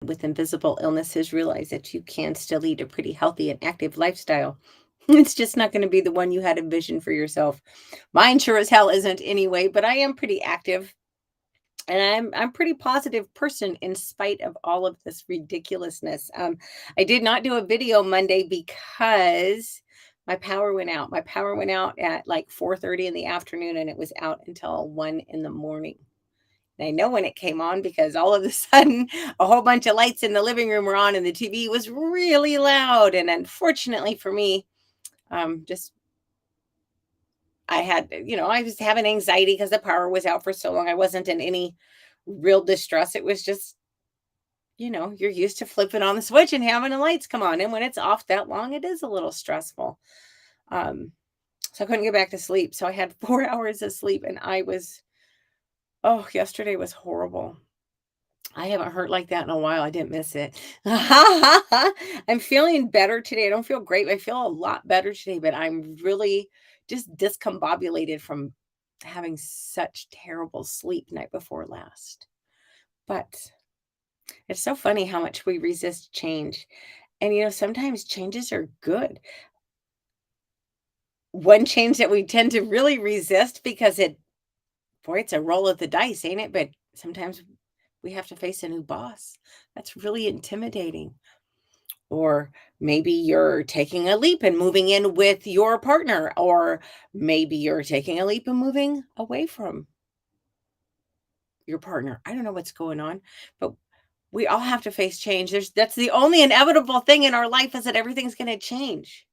with invisible illnesses realize that you can still lead a pretty healthy and active lifestyle. It's just not going to be the one you had envisioned for yourself. Mine sure as hell isn't anyway, but I am pretty active and I'm pretty positive person in spite of all of this ridiculousness. I did not do a video Monday because my power went out. My power went out at like 4:30 in the afternoon and it was out until 1 in the morning. And I know when it came on because all of a sudden a whole bunch of lights in the living room were on and the TV was really loud. And unfortunately for me, just I had, I was having anxiety because the power was out for so long. I wasn't in any real distress. It was just, you're used to flipping on the switch and having the lights come on. And when it's off that long, it is a little stressful. Um, so I couldn't get back to sleep. So I had 4 hours of sleep and yesterday was horrible. I haven't hurt like that in a while. I didn't miss it. I'm feeling better today. I don't feel great. I feel a lot better today, but I'm really just discombobulated from having such terrible sleep night before last. But it's so funny how much we resist change. And sometimes changes are good. One change that we tend to really resist because it's a roll of the dice, ain't it? But sometimes we have to face a new boss. That's really intimidating. Or maybe you're taking a leap and moving in with your partner, or maybe you're taking a leap and moving away from your partner. I don't know what's going on, but we all have to face change. That's the only inevitable thing in our life is that everything's going to change.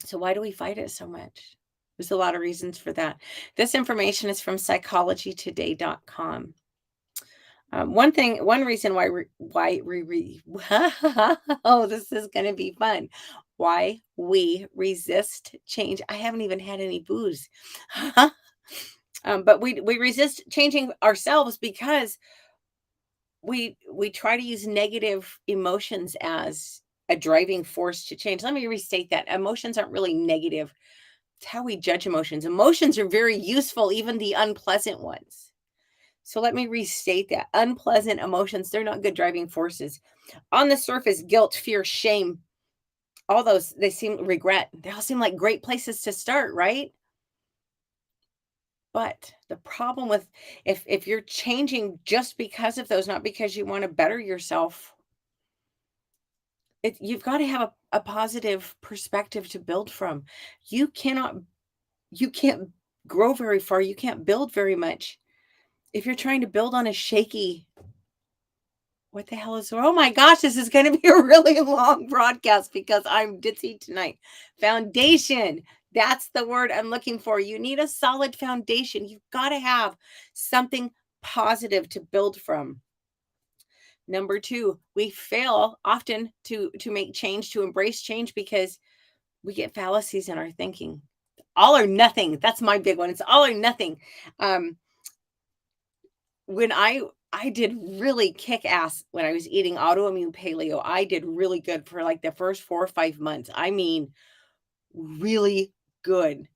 So why do we fight it so much? There's a lot of reasons for that. This information is from psychologytoday.com. One reason oh, this is going to be fun. Why we resist change. I haven't even had any booze. But we resist changing ourselves because we try to use negative emotions as a driving force to change. Let me restate that. Emotions aren't really negative. It's how we judge emotions. Emotions are very useful, even the unpleasant ones. So let me restate that. Unpleasant emotions, they're not good driving forces. On the surface, guilt, fear, shame, all those, they seem regret. They all seem like great places to start, right? But the problem with if you're changing just because of those, not because you want to better yourself, you've got to have a positive perspective to build from. You cannot you can't grow very far. You can't build very much if you're trying to build on a shaky. What the hell is Oh my gosh, this is gonna be a really long broadcast because I'm ditzy tonight. Foundation. That's the word I'm looking for. You need a solid foundation. You've got to have something positive to build from. Number 2, we fail often to make change, to embrace change because we get fallacies in our thinking. All or nothing. That's my big one. It's all or nothing. Um, when I did really kick ass when I was eating autoimmune paleo. I did really good for like the first 4 or 5 months. I mean, really good.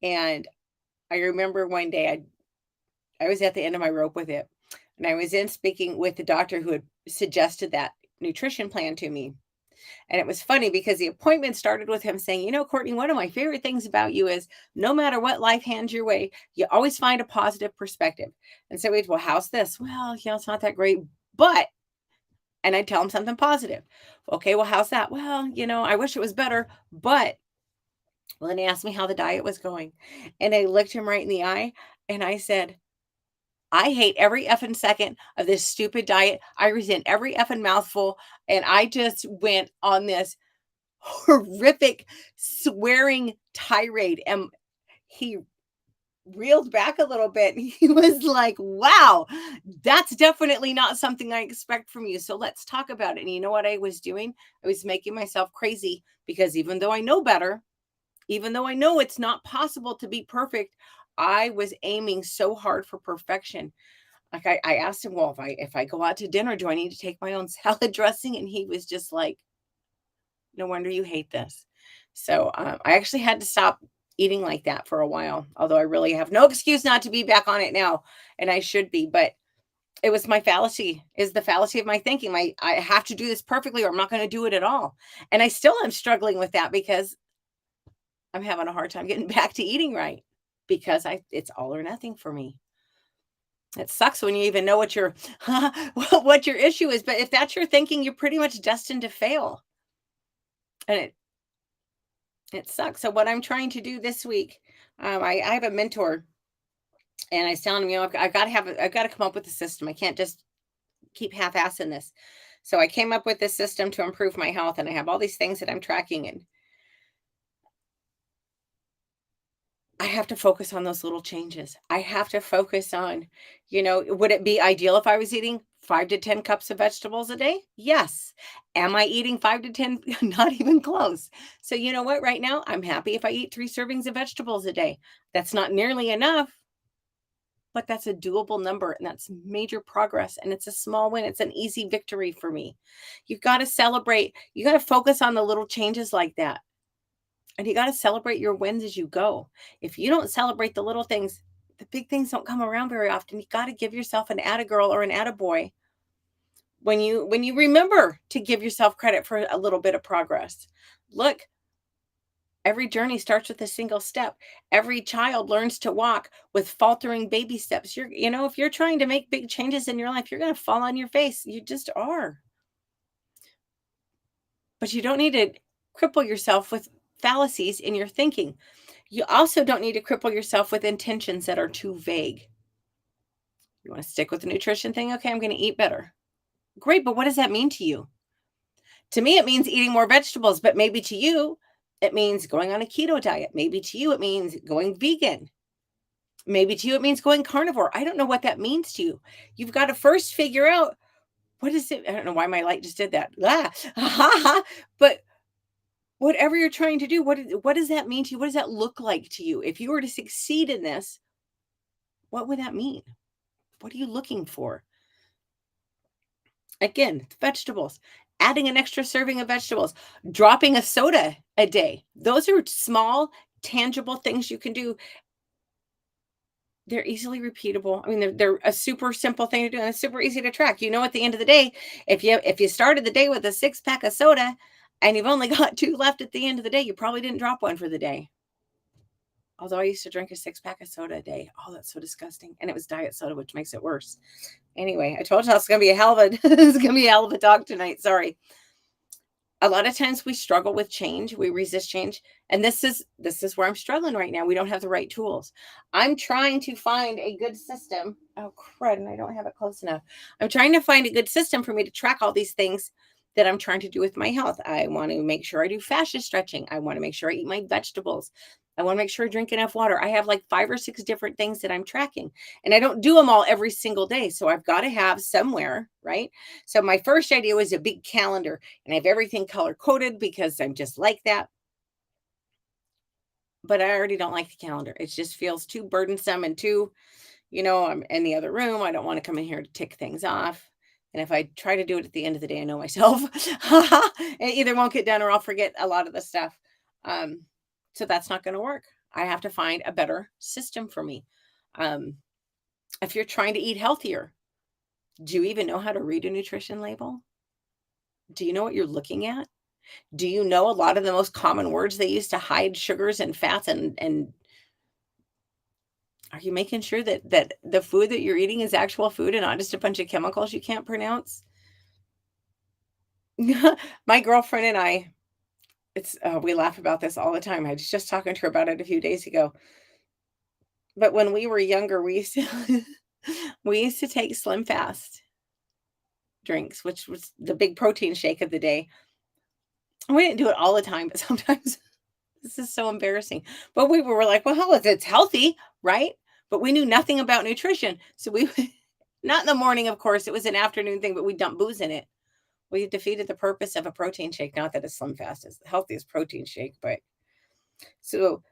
And I remember one day I was at the end of my rope with it. And I was in speaking with the doctor who had suggested that nutrition plan to me. And it was funny because the appointment started with him saying, Courtney, one of my favorite things about you is no matter what life hands your way, you always find a positive perspective. And so well, how's this? Well, it's not that great, but, and I'd tell him something positive. Okay, well, how's that? Well, I wish it was better, but, well, then he asked me how the diet was going. And I looked him right in the eye and I said, I hate every effing second of this stupid diet. I resent every effing mouthful. And I just went on this horrific swearing tirade. And he reeled back a little bit. He was like, wow, that's definitely not something I expect from you. So let's talk about it. And you know what I was doing? I was making myself crazy because even though I know better, even though I know it's not possible to be perfect, I was aiming so hard for perfection. Like I asked him, well, if I go out to dinner, do I need to take my own salad dressing? And he was just like, no wonder you hate this. So I actually had to stop eating like that for a while, although I really have no excuse not to be back on it now, and I should be. But It was my fallacy, is the fallacy of my thinking. I have to do this perfectly or I'm not going to do it at all. And I still am struggling with that because I'm having a hard time getting back to eating right because it's all or nothing for me. It sucks when you even know what your what your issue is, but if that's your thinking, you're pretty much destined to fail. And it sucks. So what I'm trying to do this week, I have a mentor, and I was telling him, I've got to I've got to come up with a system. I can't just keep half-assing this. So I came up with this system to improve my health, and I have all these things that I'm tracking, and I have to focus on those little changes. I have to focus on, would it be ideal if I was eating 5 to 10 cups of vegetables a day? Yes. Am I eating 5 to 10? Not even close. So, you know what? Right now, I'm happy if I eat 3 servings of vegetables a day. That's not nearly enough, but that's a doable number and that's major progress. And it's a small win. It's an easy victory for me. You've got to celebrate. You got to focus on the little changes like that. And you gotta celebrate your wins as you go. If you don't celebrate the little things, the big things don't come around very often. You gotta give yourself an atta girl or an atta boy when you remember to give yourself credit for a little bit of progress. Look, every journey starts with a single step. Every child learns to walk with faltering baby steps. If you're trying to make big changes in your life, you're gonna fall on your face. You just are. But you don't need to cripple yourself with fallacies in your thinking. You also don't need to cripple yourself with intentions that are too vague. You want to stick with the nutrition thing? Okay, I'm going to eat better. Great, but what does that mean to you? To me, it means eating more vegetables, but maybe to you, it means going on a keto diet. Maybe to you, it means going vegan. Maybe to you, it means going carnivore. I don't know what that means to you. You've got to first figure out what is it. I don't know why my light just did that. But whatever you're trying to do, what does that mean to you? What does that look like to you? If you were to succeed in this, what would that mean? What are you looking for? Again, vegetables, adding an extra serving of vegetables, dropping a soda a day. Those are small, tangible things you can do. They're easily repeatable. I mean, they're a super simple thing to do, and it's super easy to track. At the end of the day, if you started the day with a 6 pack of soda and you've only got 2 left at the end of the day, you probably didn't drop one for the day. Although I used to drink a 6 pack of soda a day. Oh, that's so disgusting. And it was diet soda, which makes it worse. Anyway, I told you it's gonna be a hell of a it's gonna be a hell of a talk tonight. Sorry. A lot of times we struggle with change, we resist change, and this is where I'm struggling right now. We don't have the right tools. I'm trying to find a good system. Oh crud, and I don't have it close enough. I'm trying to find a good system for me to track all these things that I'm trying to do with my health. I want to make sure I do fascia stretching. I want to make sure I eat my vegetables. I want to make sure I drink enough water. I have like 5 or 6 different things that I'm tracking, and I don't do them all every single day. So I've got to have somewhere, right? So my first idea was a big calendar, and I have everything color coded because I'm just like that. But I already don't like the calendar. It just feels too burdensome and too, I'm in the other room. I don't want to come in here to tick things off. And if I try to do it at the end of the day, I know myself. It either won't get done or I'll forget a lot of the stuff. Um, so that's not going to work. I have to find a better system for me. Um, if you're trying to eat healthier, do you even know how to read a nutrition label? Do you know what you're looking at? Do you know a lot of the most common words they use to hide sugars and fats, and are you making sure that the food that you're eating is actual food and not just a bunch of chemicals you can't pronounce? My girlfriend and I, we laugh about this all the time. I was just talking to her about it a few days ago. But when we were younger, we used to we used to take Slim Fast drinks, which was the big protein shake of the day. We didn't do it all the time, but sometimes this is so embarrassing. But we were like, well, hell, if it's healthy, right? But we knew nothing about nutrition. So we, not in the morning, of course, it was an afternoon thing, but we dumped booze in it. We defeated the purpose of a protein shake. Not that a Slim Fast is the healthiest protein shake, but so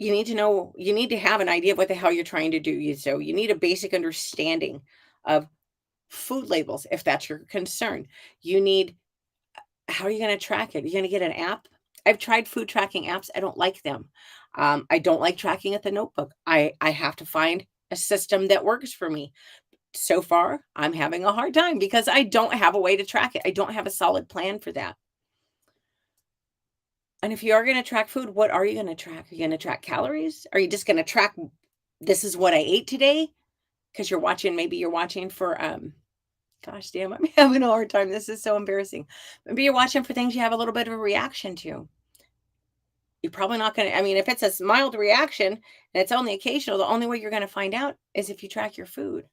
you need to have an idea of what the hell you're trying to do. So you need a basic understanding of food labels if that's your concern. You need How are you gonna track it? You're gonna get an app? I've tried food tracking apps. I don't like them. I don't like tracking at the notebook. I have to find a system that works for me. So far, I'm having a hard time because I don't have a way to track it. I don't have a solid plan for that. And if you are going to track food, what are you going to track? Are you going to track calories? Are you just going to track this is what I ate today? Because maybe you're watching for gosh damn, I'm having a hard time. This is so embarrassing. Maybe you're watching for things you have a little bit of a reaction to. You're probably not going to, I mean, if it's a mild reaction and it's only occasional, the only way you're going to find out is if you track your food.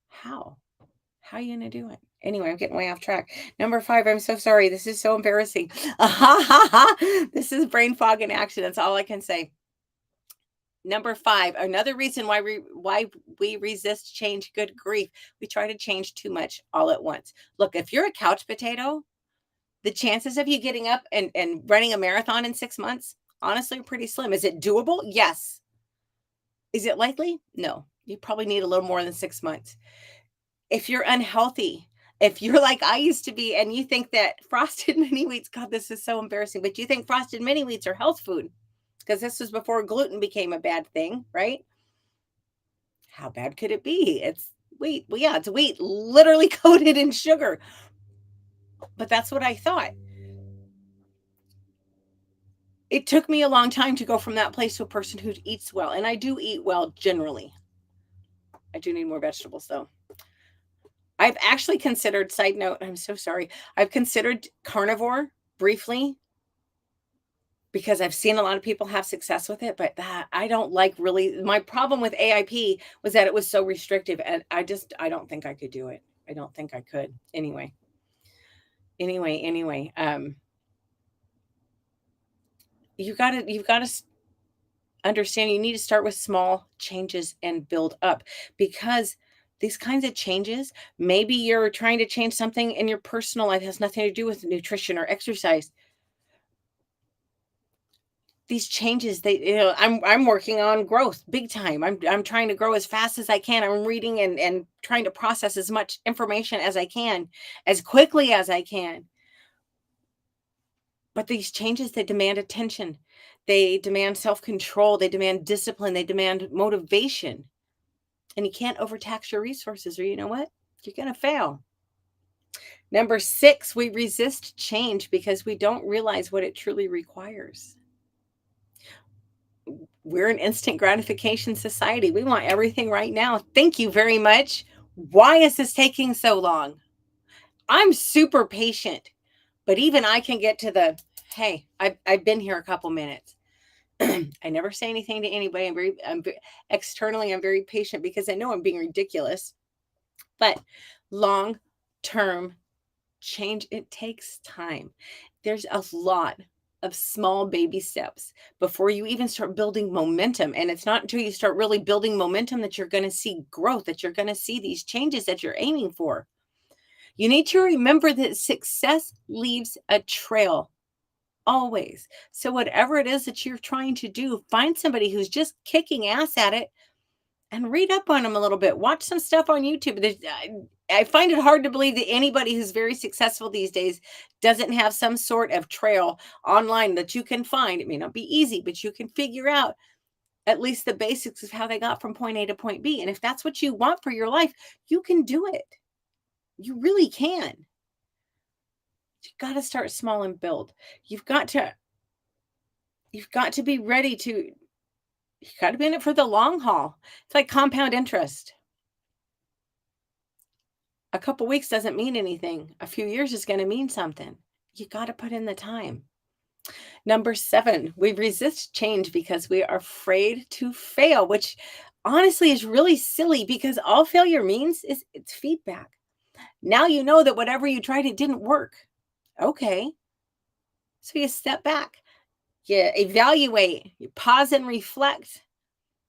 How? How are you going to do it? Anyway, I'm getting way off track. Number 5, I'm so sorry. This is so embarrassing. This is brain fog in action. That's all I can say. Number 5, another reason why we resist change. Good grief. We try to change too much all at once. Look, if you're a couch potato, the chances of you getting up and running a marathon in 6 months, honestly, are pretty slim. Is it doable? Yes. Is it likely? No. You probably need a little more than 6 months. If you're unhealthy, if you're like I used to be, and you think that frosted mini wheats, God, this is so embarrassing, but you think frosted mini wheats are health food because this was before gluten became a bad thing, right? How bad could it be? It's wheat. Well, yeah, it's wheat literally coated in sugar. But that's what I thought. It took me a long time to go from that place to a person who eats well. And I do eat well generally. I do need more vegetables though. I've actually considered, side note, I'm so sorry. I've considered carnivore briefly because I've seen a lot of people have success with it, but that I don't like really. My problem with AIP was that it was so restrictive, and I don't think I could do it. I don't think I could. Anyway, you've got to understand you need to start with small changes and build up because these kinds of changes, maybe you're trying to change something in your personal life, has nothing to do with nutrition or exercise. These changes, I'm working on growth big time. I'm trying to grow as fast as I can. I'm reading and trying to process as much information as I can, as quickly as I can. But these changes, they demand attention. They demand self-control. They demand discipline. They demand motivation. And you can't overtax your resources, or you know what? You're going to fail. Number 6, we resist change because we don't realize what it truly requires. We're an instant gratification society. We want everything right now. Thank you very much. Why is this taking so long? I'm super patient, but even I can get to the, hey, I've been here a couple minutes. I never say anything to anybody. Externally, I'm very patient because I know I'm being ridiculous. But long term change, it takes time. There's a lot of small baby steps before you even start building momentum. And it's not until you start really building momentum that you're going to see growth, that you're going to see these changes that you're aiming for. You need to remember that success leaves a trail always. So, whatever it is that you're trying to do, find somebody who's just kicking ass at it and read up on them a little bit. Watch some stuff on YouTube. I find it hard to believe that anybody who's very successful these days doesn't have some sort of trail online that you can find. It may not be easy, but you can figure out at least the basics of how they got from point A to point B. And if that's what you want for your life, you can do it. You really can. You've got to start small and build. You've got to be ready to, you've got to be in it for the long haul. It's like compound interest. A couple weeks doesn't mean anything. A few years is going to mean something. You got to put in the time. Number 7, we resist change because we are afraid to fail, which honestly is really silly because all failure means is it's feedback. Now you know that whatever you tried, it didn't work. Okay. So you step back, you evaluate, you pause and reflect,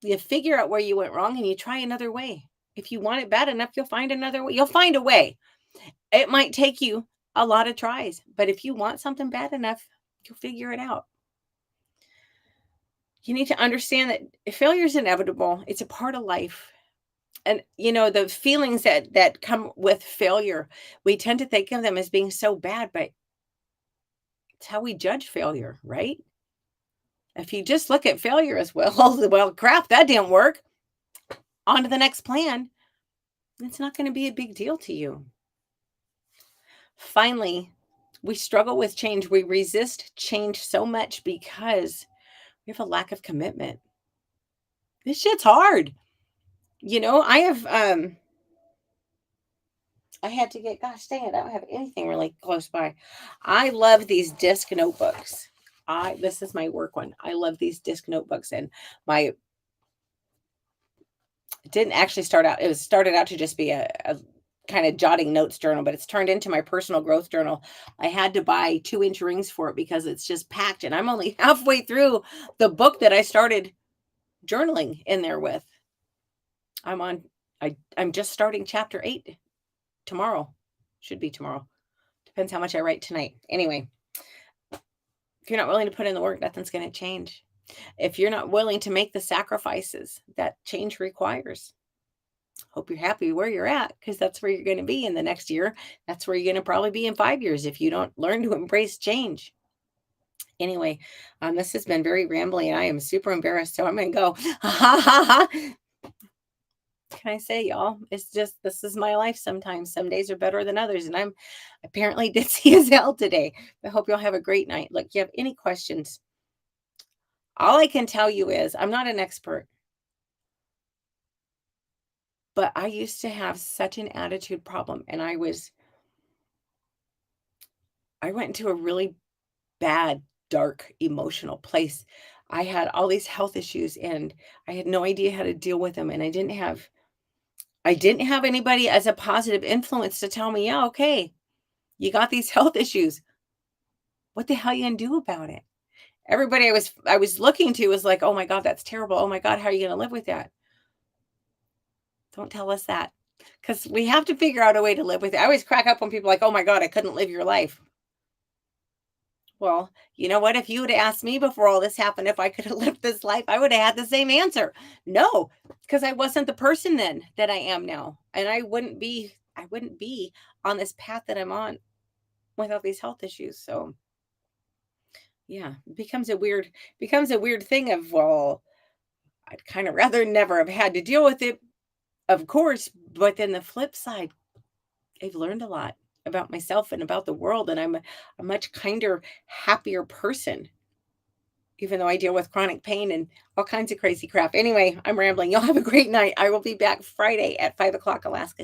you figure out where you went wrong and you try another way. If you want it bad enough, you'll find another way. You'll find a way. It might take you a lot of tries, but if you want something bad enough, you'll figure it out. You need to understand that failure is inevitable. It's a part of life. And the feelings that come with failure, we tend to think of them as being so bad, but it's how we judge failure, right? If you just look at failure as well, well, crap, that didn't work. On to the next plan. It's not going to be a big deal to you. Finally, we struggle with change. We resist change so much because we have a lack of commitment. This shit's hard. I had to get, gosh dang it, I don't have anything really close by. I love these disc notebooks. This is my work one. I love these disc notebooks, and my it didn't actually start out. It was started out to just be a kind of jotting notes journal, but it's turned into my personal growth journal. I had to buy 2-inch rings for it because it's just packed, and I'm only halfway through the book that I started journaling in there with. I'm on. I'm just starting chapter 8 tomorrow. Should be tomorrow. Depends how much I write tonight. Anyway, if you're not willing to put in the work, nothing's going to change. If you're not willing to make the sacrifices that change requires, hope you're happy where you're at, because that's where you're going to be in the next year. That's where you're going to probably be in 5 years if you don't learn to embrace change. Anyway, this has been very rambling, and I am super embarrassed. So I'm going to go. Can I say, y'all? It's just, this is my life sometimes. Some days are better than others, and I'm apparently ditzy as hell today. I hope y'all have a great night. Look, you have any questions? All I can tell you is I'm not an expert, but I used to have such an attitude problem, and I went into a really bad, dark, emotional place. I had all these health issues, and I had no idea how to deal with them, and I didn't have anybody as a positive influence to tell me, "Yeah, okay, you got these health issues. What the hell you gonna do about it?" Everybody I was looking to was like, "Oh my god, that's terrible. Oh my god, how are you gonna live with that?" Don't tell us that, because we have to figure out a way to live with it. I always crack up when people are like, "Oh my god, I couldn't live your life." Well, you know what? If you would have asked me before all this happened if I could have lived this life, I would have had the same answer. No, because I wasn't the person then that I am now. And I wouldn't be on this path that I'm on without these health issues. So yeah, it becomes a weird thing of, well, I'd kind of rather never have had to deal with it, of course. But then the flip side, I've learned a lot about myself and about the world, and I'm a much kinder, happier person, even though I deal with chronic pain and all kinds of crazy crap. Anyway, I'm rambling. Y'all have a great night. I will be back Friday at 5 o'clock Alaska